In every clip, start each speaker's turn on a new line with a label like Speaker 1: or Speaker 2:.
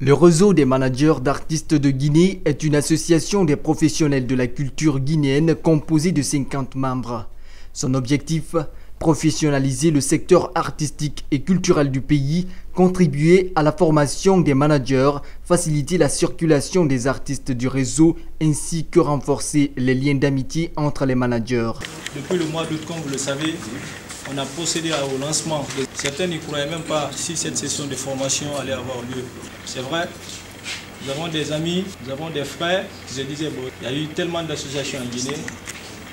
Speaker 1: Le réseau des managers d'artistes de Guinée est une association des professionnels de la culture guinéenne composée de 50 membres. Son objectif, professionnaliser le secteur artistique et culturel du pays, contribuer à la formation des managers, faciliter la circulation des artistes du réseau ainsi que renforcer les liens d'amitié entre les managers.
Speaker 2: Depuis le mois d'août, comme vous le savez, on a procédé au lancement. Certains ne croyaient même pas si cette session de formation allait avoir lieu. C'est vrai, nous avons des amis, nous avons des frères qui se disaient bon, il y a eu tellement d'associations en Guinée,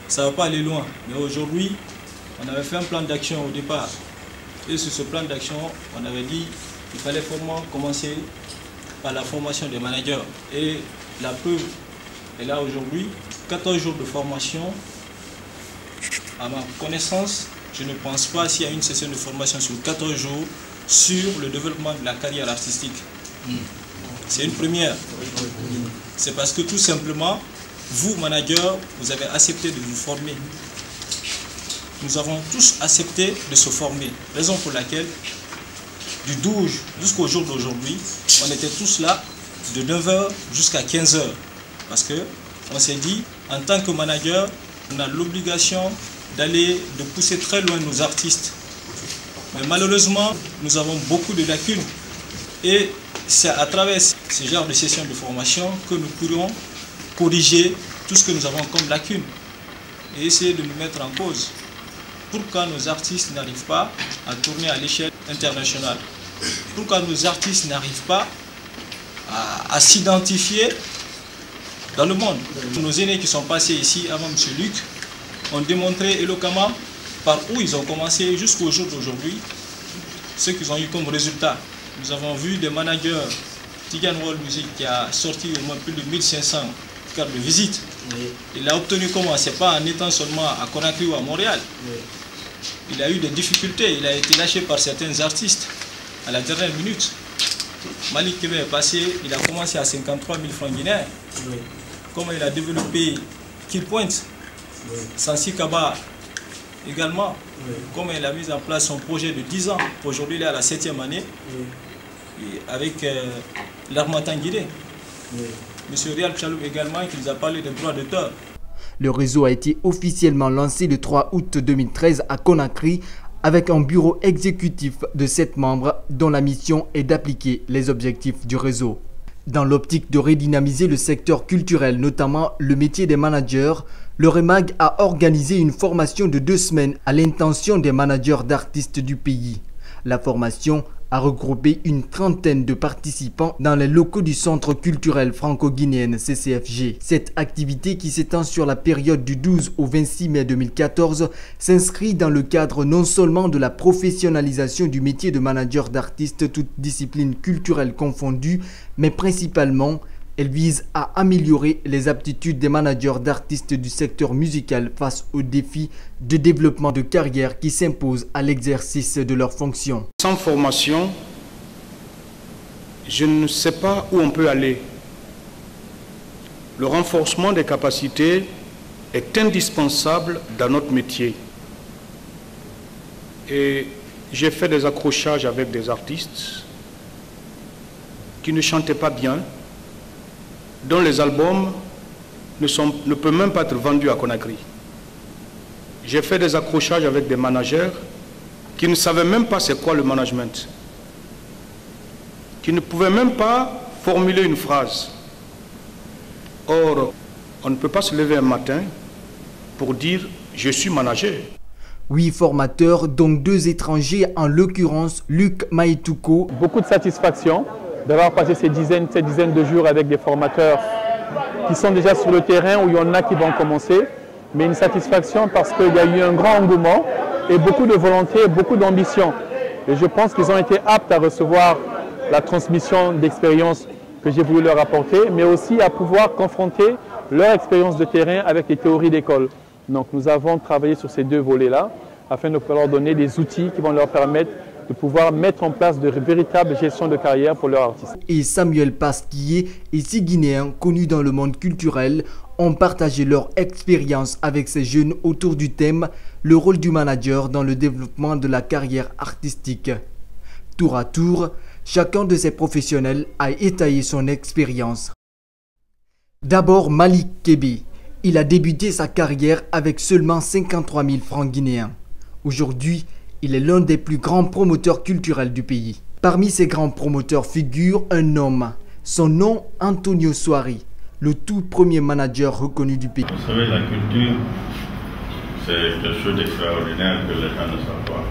Speaker 2: ça ne va pas aller loin. Mais aujourd'hui, on avait fait un plan d'action au départ. Et sur ce plan d'action, on avait dit qu'il fallait vraiment commencer par la formation des managers. Et la preuve est là aujourd'hui, 14 jours de formation. À ma connaissance, je ne pense pas s'il y a une session de formation sur 14 jours sur le développement de la carrière artistique. C'est une première. C'est parce que tout simplement, vous, managers, vous avez accepté de vous former. Nous avons tous accepté de se former. Raison pour laquelle, du 12 jusqu'au jour d'aujourd'hui, on était tous là de 9h jusqu'à 15h. Parce qu'on s'est dit, en tant que manager, on a l'obligation de pousser très loin nos artistes. Mais malheureusement, nous avons beaucoup de lacunes. Et c'est à travers ce genre de sessions de formation que nous pourrons corriger tout ce que nous avons comme lacunes et essayer de nous mettre en cause. Pourquoi nos artistes n'arrivent pas à tourner à l'échelle internationale? Pourquoi nos artistes n'arrivent pas à s'identifier dans le monde? Nos aînés qui sont passés ici avant M. Luc ont démontré éloquemment par où ils ont commencé jusqu'au jour d'aujourd'hui, ce qu'ils ont eu comme résultat. Nous avons vu des managers, Tigan World Music qui a sorti au moins plus de 1500 cartes de visite. Oui. Il a obtenu comment? C'est pas en étant seulement à Conakry ou à Montréal. Oui. Il a eu des difficultés, il a été lâché par certains artistes à la dernière minute. Malik Kébé est passé, il a commencé à 53 000 francs guinéens. Oui. Comment il a développé Kill Point, oui. Sansi Kaba également. Oui. Comment il a mis en place son projet de 10 ans. Aujourd'hui, il est à la 7e année. Oui. Et avec l'Armatan Guinée. Oui. Monsieur Rial Chaloum également qui nous a parlé des droits d'auteur.
Speaker 1: Le réseau a été officiellement lancé le 3 août 2013 à Conakry avec un bureau exécutif de 7 membres dont la mission est d'appliquer les objectifs du réseau. Dans l'optique de redynamiser le secteur culturel, notamment le métier des managers, le REMAG a organisé une formation de 2 semaines à l'intention des managers d'artistes du pays. La formation a regroupé une trentaine de participants dans les locaux du Centre culturel franco-guinéen CCFG. Cette activité qui s'étend sur la période du 12 au 26 mai 2014 s'inscrit dans le cadre non seulement de la professionnalisation du métier de manager d'artistes toutes disciplines culturelles confondues, mais principalement elle vise à améliorer les aptitudes des managers d'artistes du secteur musical face aux défis de développement de carrière qui s'imposent à l'exercice de leurs fonctions.
Speaker 3: Sans formation, je ne sais pas où on peut aller. Le renforcement des capacités est indispensable dans notre métier. Et j'ai fait des accrochages avec des artistes qui ne chantaient pas bien, dont les albums ne peuvent même pas être vendus à Conakry. J'ai fait des accrochages avec des managers qui ne savaient même pas c'est quoi le management, qui ne pouvaient même pas formuler une phrase. Or, on ne peut pas se lever un matin pour dire « je suis manager ».
Speaker 1: 8 formateurs, dont 2 étrangers, en l'occurrence Luc Maïtouko.
Speaker 4: Beaucoup de satisfaction d'avoir passé ces dizaines de jours avec des formateurs qui sont déjà sur le terrain, où il y en a qui vont commencer, mais une satisfaction parce qu'il y a eu un grand engouement et beaucoup de volonté, beaucoup d'ambition. Et je pense qu'ils ont été aptes à recevoir la transmission d'expériences que j'ai voulu leur apporter, mais aussi à pouvoir confronter leur expérience de terrain avec les théories d'école. Donc nous avons travaillé sur ces 2 volets-là, afin de pouvoir leur donner des outils qui vont leur permettre de pouvoir mettre en place de véritables gestions de carrière pour leurs artistes.
Speaker 1: Et Samuel Pasquier et 6 Guinéens connus dans le monde culturel ont partagé leur expérience avec ces jeunes autour du thème « Le rôle du manager dans le développement de la carrière artistique ». Tour à tour, Chacun de ces professionnels a étayé son expérience. D'abord, Malik Kébé. Il a débuté sa carrière avec seulement 53 000 francs guinéens. Aujourd'hui, il est l'un des plus grands promoteurs culturels du pays. Parmi ces grands promoteurs figure un homme. Son nom, Antonio Soari, le tout premier manager reconnu du pays.
Speaker 5: Vous savez, la culture, c'est quelque chose d'extraordinaire que les gens ne savent pas.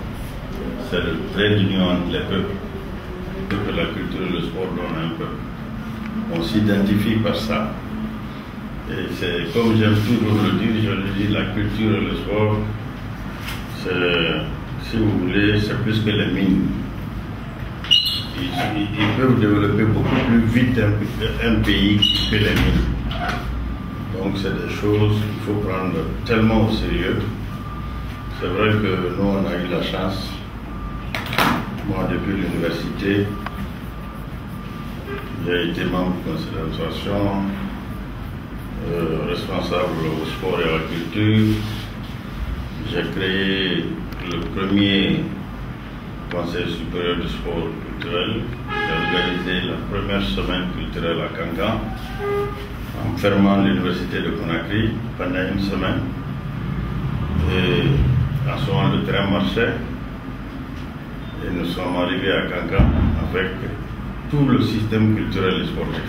Speaker 5: C'est le trait d'union entre les peuples. Que la culture et le sport donnent un peuple. On s'identifie par ça. Et c'est comme j'aime toujours le dire, je le dis, la culture et le sport, c'est, si vous voulez, c'est plus que les mines. Ils peuvent développer beaucoup plus vite un pays que les mines. Donc c'est des choses qu'il faut prendre tellement au sérieux. C'est vrai que nous, on a eu la chance. Moi, depuis l'université, j'ai été membre du conseil d'administration, responsable au sport et à la culture. J'ai créé le premier conseil supérieur du sport culturel. J'ai organisé la première semaine culturelle à Kankan, en fermant l'université de Conakry pendant une semaine. Et en ce moment, le train marchait. Et nous sommes arrivés à Kankan avec tout le système culturel et sportif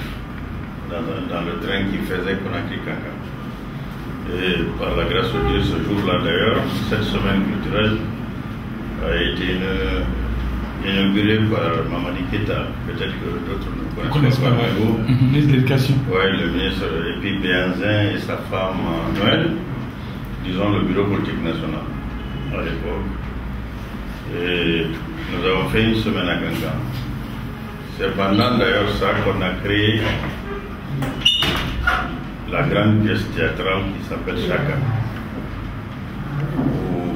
Speaker 5: dans le train qui faisait Conakry-Kankan. Et par la grâce de Dieu, ce jour-là d'ailleurs, cette semaine culturelle a été inaugurée par Mamadi Keita. Peut-être que d'autres ne connaissent pas.
Speaker 6: Ministre de l'Éducation.
Speaker 5: Oui, le ministre, et puis Béanzin et sa femme Noël, disons le bureau politique national à l'époque. Et nous avons fait une semaine à Kankan. C'est pendant d'ailleurs ça qu'on a créé la grande pièce théâtrale qui s'appelle Chaka. Où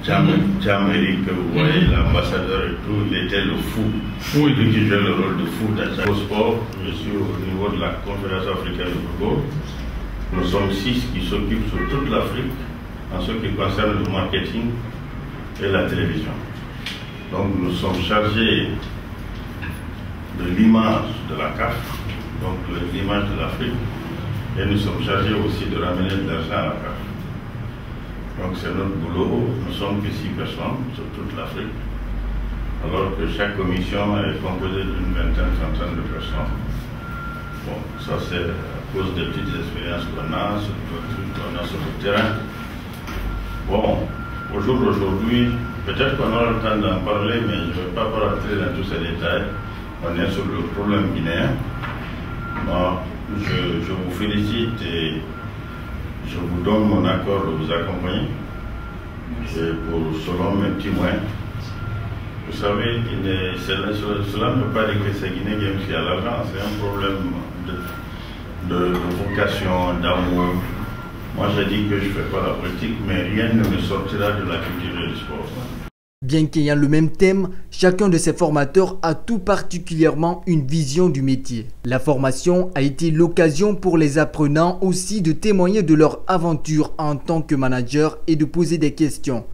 Speaker 5: Djaméric, vous voyez, l'ambassadeur et tout, il était le fou. Oui. Lui qui jouait le rôle de fou dans Chaka. Au sport, je suis au niveau de la Confédération africaine de football. Nous sommes 6 qui s'occupent sur toute l'Afrique en ce qui concerne le marketing et la télévision. Donc nous sommes chargés de l'image de la CAF, donc l'image de l'Afrique, et nous sommes chargés aussi de ramener de l'argent à la CAF. Donc c'est notre boulot, nous sommes que 6 personnes sur toute l'Afrique, alors que chaque commission est composée d'une vingtaine, trentaine de personnes. Bon, ça c'est à cause des petites expériences qu'on a, sur le terrain. Bon, au jour d'aujourd'hui, peut-être qu'on aura le temps d'en parler, mais je ne vais pas rentrer dans tous ces détails. On est sur le problème guinéen. Moi, je vous félicite et je vous donne mon accord de vous accompagner. Et pour selon mes petits moyens. Vous savez, cela ne peut pas régler ces Guinéens même s'il y a l'argent. C'est un problème de vocation, d'amour. Moi, j'ai dit que je ne fais pas la politique, mais rien ne me sortira de la culture et du sport.
Speaker 1: Bien qu'ayant le même thème, chacun de ces formateurs a tout particulièrement une vision du métier. La formation a été l'occasion pour les apprenants aussi de témoigner de leur aventure en tant que manager et de poser des questions.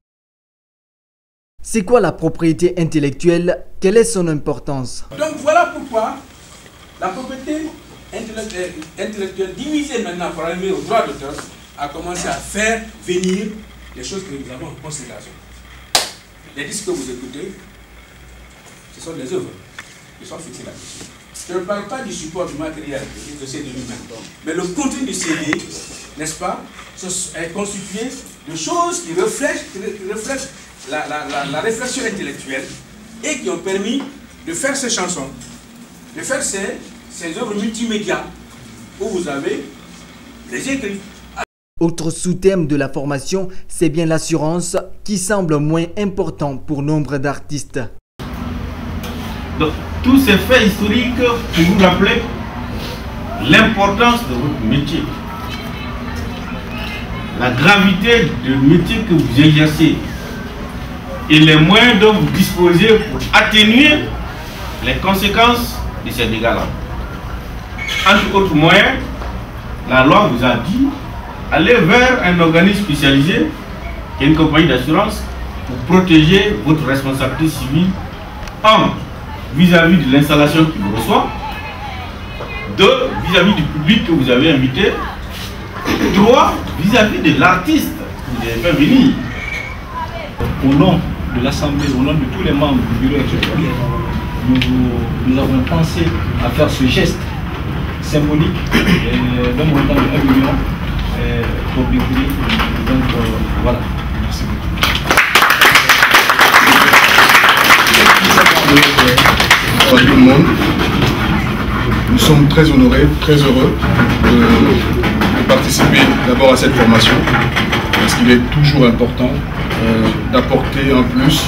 Speaker 1: C'est quoi la propriété intellectuelle? Quelle est son importance?
Speaker 6: Donc voilà pourquoi la propriété intellectuelle divisée maintenant pour arriver au droit d'auteur a commencé à faire venir les choses que nous avons en considération. Les disques que vous écoutez, ce sont des œuvres qui sont fixées là-dessus. Je ne parle pas du support du matériel de CD lui-même, mais le contenu du CD, n'est-ce pas, est constitué de choses qui reflètent la réflexion intellectuelle et qui ont permis de faire ces chansons, de faire ces œuvres multimédia où vous avez les écrits.
Speaker 1: Autre sous-thème de la formation, c'est bien l'assurance qui semble moins important pour nombre d'artistes.
Speaker 7: Donc, tous ces faits historiques pour vous rappeler l'importance de votre métier, la gravité du métier que vous exercez et les moyens dont vous disposez pour atténuer les conséquences de ces dégâts-là. Entre autres moyens, la loi vous a dit allez vers un organisme spécialisé, qui est une compagnie d'assurance, pour protéger votre responsabilité civile en vis-à-vis de l'installation qui vous reçoit. 2, vis-à-vis du public que vous avez invité. 3, vis-à-vis de l'artiste que vous avez fait venir.
Speaker 2: Au nom de l'Assemblée, au nom de tous les membres du bureau exécutif, nous avons pensé à faire ce geste symbolique d'un montant de 1 million pour véhiculer. Donc voilà, merci beaucoup.
Speaker 8: Bonjour tout le monde. Nous sommes très honorés, très heureux de participer d'abord à cette formation parce qu'il est toujours important d'apporter un plus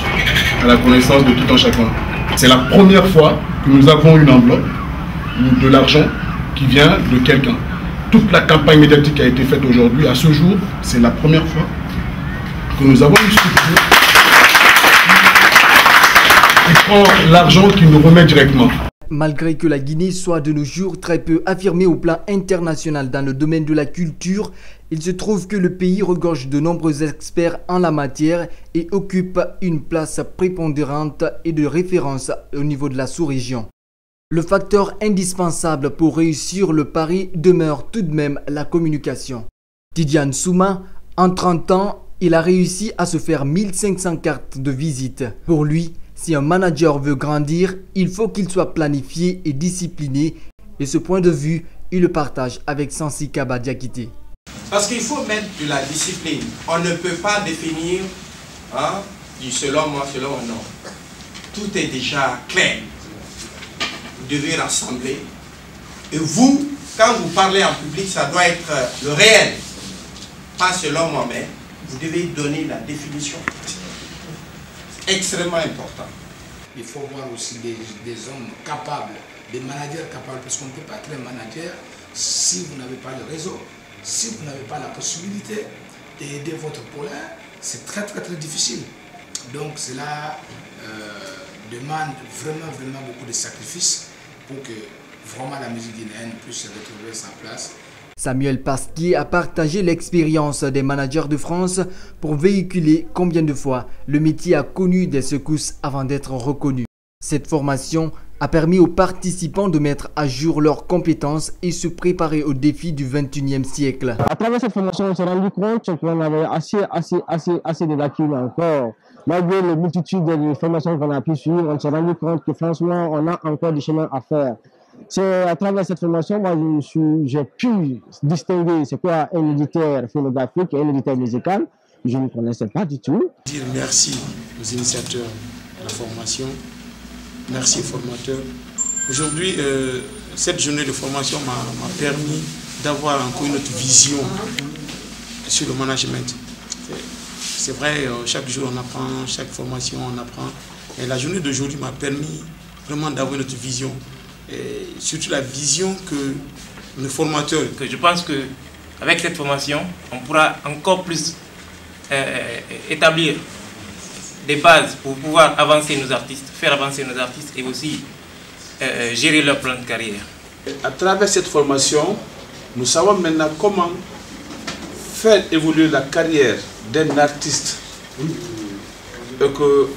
Speaker 8: à la connaissance de tout un chacun. C'est la première fois que nous avons une enveloppe ou de l'argent qui vient de quelqu'un. Toute la campagne médiatique qui a été faite aujourd'hui, à ce jour, c'est la première fois que nous avons une structure qui prend l'argent qui nous remet directement.
Speaker 1: Malgré que la Guinée soit de nos jours très peu affirmée au plan international dans le domaine de la culture, il se trouve que le pays regorge de nombreux experts en la matière et occupe une place prépondérante et de référence au niveau de la sous-région. Le facteur indispensable pour réussir le pari demeure tout de même la communication. Tidiane Souma, en 30 ans, il a réussi à se faire 1500 cartes de visite. Pour lui, si un manager veut grandir, il faut qu'il soit planifié et discipliné. Et ce point de vue, il le partage avec Sansi Kaba Diakité.
Speaker 9: Parce qu'il faut mettre de la discipline. On ne peut pas définir du selon moi, selon moi, non. Tout est déjà clair. Vous devez rassembler. Et vous, quand vous parlez en public, ça doit être le réel. Pas selon moi, mais vous devez donner la définition. Extrêmement important.
Speaker 6: Il faut voir aussi des hommes capables, des managers capables, parce qu'on ne peut pas être un manager si vous n'avez pas le réseau, si vous n'avez pas la possibilité d'aider votre poulain, c'est très difficile. Donc cela demande vraiment beaucoup de sacrifices pour que vraiment la musique guinéenne puisse retrouver sa place.
Speaker 1: Samuel Pasquier a partagé l'expérience des managers de France pour véhiculer combien de fois le métier a connu des secousses avant d'être reconnu. Cette formation a permis aux participants de mettre à jour leurs compétences et se préparer aux défis du XXIe siècle.
Speaker 10: À travers cette formation, on s'est rendu compte qu'on avait assez de lacunes encore. Malgré les multitudes de formations qu'on a pu suivre, on s'est rendu compte que franchement, on a encore du chemin à faire. C'est à travers cette formation, moi, j'ai pu distinguer c'est quoi un éditeur phonographique et un éditeur musical. Je ne connaissais pas du tout.
Speaker 6: Dire merci aux initiateurs de la formation, merci aux formateurs. Aujourd'hui, cette journée de formation m'a permis d'avoir encore une autre vision sur le management. C'est vrai, chaque jour on apprend, chaque formation on apprend. Et la journée d'aujourd'hui m'a permis vraiment d'avoir une autre vision. Et surtout la vision que le formateur...
Speaker 11: Je pense qu'avec cette formation, on pourra encore plus établir des bases pour pouvoir avancer nos artistes, faire avancer nos artistes et aussi gérer leur plan de carrière.
Speaker 6: À travers cette formation, nous savons maintenant comment faire évoluer la carrière d'un artiste. Et que,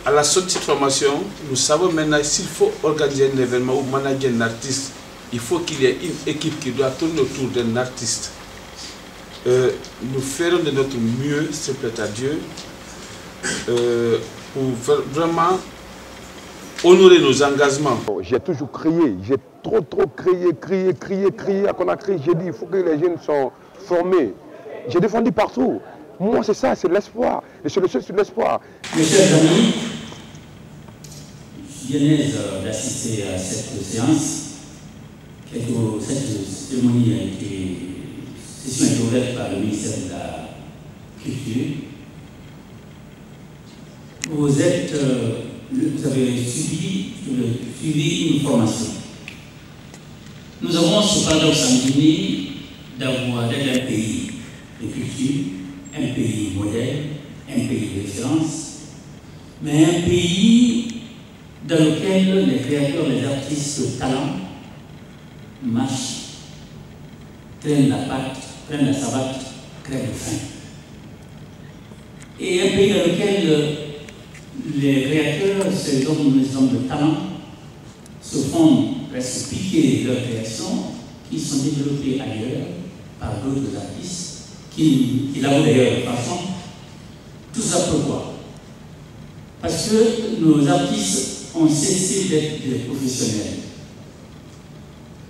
Speaker 6: à la sortie de cette formation, nous savons maintenant s'il faut organiser un événement ou manager un artiste, il faut qu'il y ait une équipe qui doit tourner autour d'un artiste. Nous ferons de notre mieux, s'il plaît à Dieu, pour vraiment honorer nos engagements.
Speaker 12: J'ai toujours crié, j'ai trop crié à Conakry. J'ai dit il faut que les jeunes soient formés. J'ai défendu partout. Moi c'est ça, c'est l'espoir. Et c'est le seul sur l'espoir.
Speaker 13: Mes chers amis, je venais d'assister à cette séance. Cette cérémonie a été ouverte par le ministère de la Culture. Vous avez suivi une formation. Nous avons ce paradoxe en Guinée d'être un pays de culture, un pays modèle, un pays d'excellence, mais un pays dans lequel les créateurs, les artistes de talent marchent, traînent la patte, prennent la savate, crèvent de faim. Et un pays dans lequel les créateurs, ces hommes de talent, se font expliquer leurs créations qui sont développées ailleurs par d'autres artistes qui élaborent d'ailleurs de façon. Tout ça pourquoi? Parce que nos artistes ont cessé d'être des professionnels.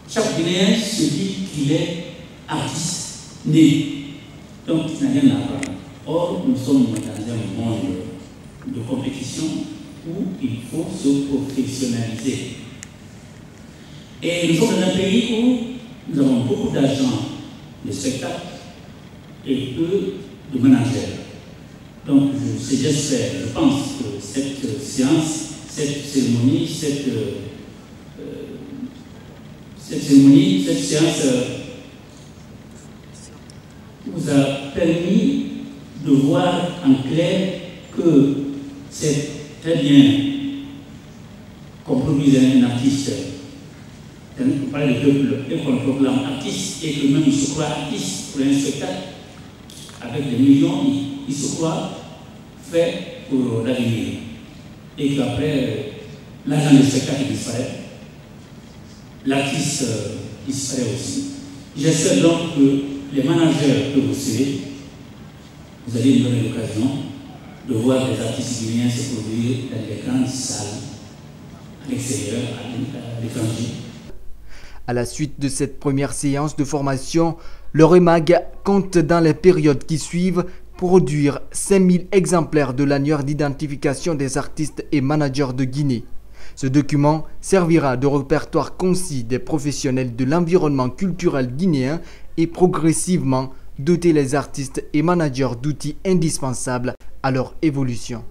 Speaker 13: Chaque Guinéen se dit qu'il est artiste né, donc il n'a rien à apprendre. Or, nous sommes dans un monde de compétition où il faut se professionnaliser. Et nous sommes dans un pays où nous avons beaucoup d'agents de spectacle et peu de managers. Donc, j'espère, je pense que cette séance, cette cérémonie, cette séance vous a permis de voir en clair que c'est très bien qu'on produise un artiste, on parle de peuple et qu'on proclame artiste et que même il se croit artiste pour un spectacle avec des millions, il se croit fait pour l'avenir et qu'après l'argent du spectacle disparaît, l'artiste disparaît aussi. J'espère donc que les managers que vous serez, vous allez nous donner l'occasion de voir des artistes guinéens se produire dans des grandes salles à l'extérieur, à l'étranger.
Speaker 1: À la suite de cette première séance de formation, le REMAG compte dans les périodes qui suivent produire 5000 exemplaires de l'annuaire d'identification des artistes et managers de Guinée. Ce document servira de répertoire concis des professionnels de l'environnement culturel guinéen et progressivement doter les artistes et managers d'outils indispensables à leur évolution.